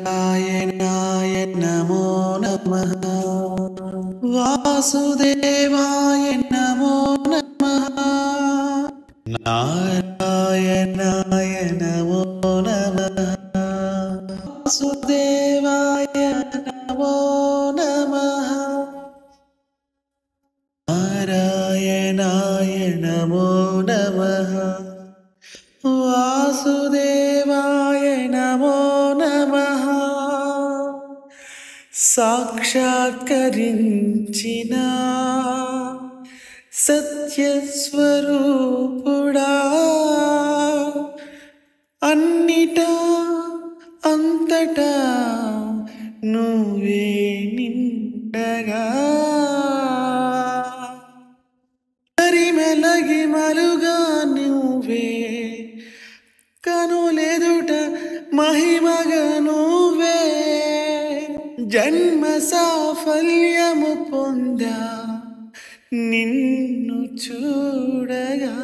నారాయణాయ నమో నమః వాసుదేవాయ నమో నమః నారాయణాయ నమో నమః వాసుదేవాయ నమో నమః నారాయణాయ నమో నమః వాసుదేవాయ నమో నమః సాక్షాత్కరించిన సత్యస్వరూపుడా అన్నిటా అంతటా నువ్వే నిండగా మెలగి మలుగా నువ్వే కనులెదుట మహిమగా నువ్వే జన్మ సాఫల్యము పొందా నిన్ను చూడగా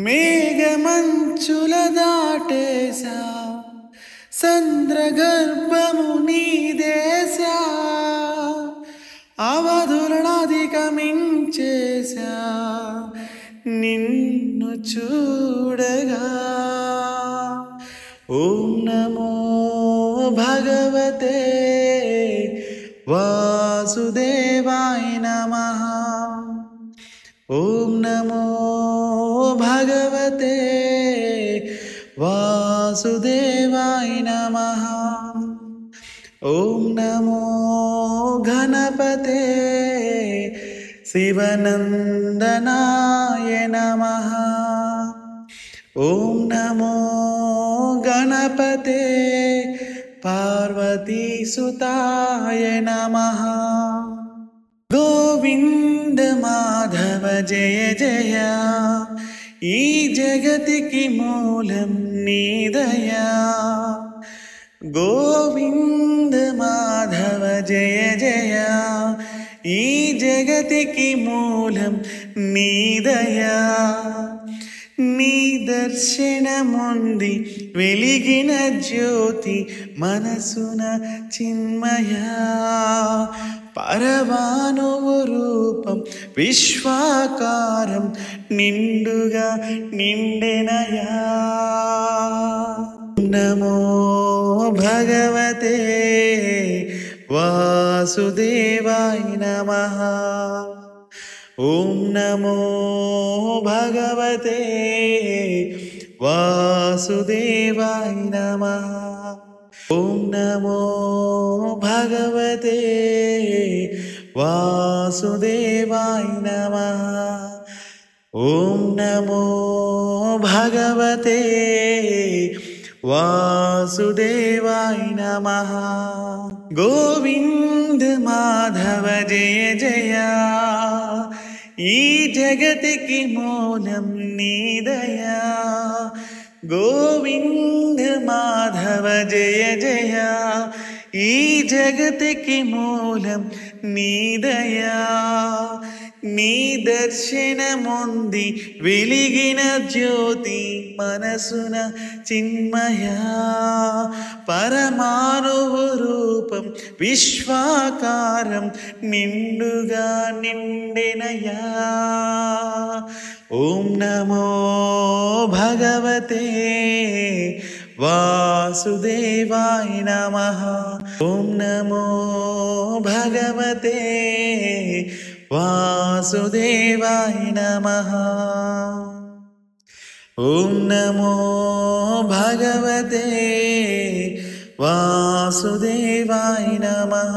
మేఘమంచుల దాటేశా సంద్రగర్భము నీదేశా అవధులనధిగమించేశా నిన్ను చూడగా ఓం నమో భగవతే వాసుదేవాయ నమః ఓం నమో భగవతే వాసుదేవాయ నమః ఓం నమో గణపతే శివనందనాయ నమః ఓం నమో గణపతే పార్వతీసుతాయ నమః గోవింద మాధవ జయ జయ ఈ జగతికి మూలం నీ దయా గోవింద మాధవ జయ జయ ఈ జగతికి మూలం నీ దయా నీ దర్శనముంది వెలిగిన జ్యోతి మనసున చిన్మయ పరమాణువు రూపం విశ్వాకారం నిండుగా నిండెనయా నమో భగవతే వాసుదేవాయ నమః ఓం నమో భగవతే వాసుదేవాయ నమః ఓం నమో భగవతే వాసుదేవాయ నమః ఓం నమో భగవతే వాసుదేవాయ నమః గోవింద మాధవ జయ జయ ఈ జగతికి మూలం నీ దయా గోవింద మాధవ జయ జయ ఈ జగతికి మూలం నీ దయా నీ దర్శనముంది వెలిగిన జ్యోతి మనసున చిన్మయ పరమాణువు రూపం విశ్వాకారం నిండుగా నిండెనయా ఓం నమో భగవతే వాసుదేవాయ నమః ఓం నమో భగవతే వాసుదేవాయ నమః ఓం నమో భగవతే వాసుదేవాయ నమః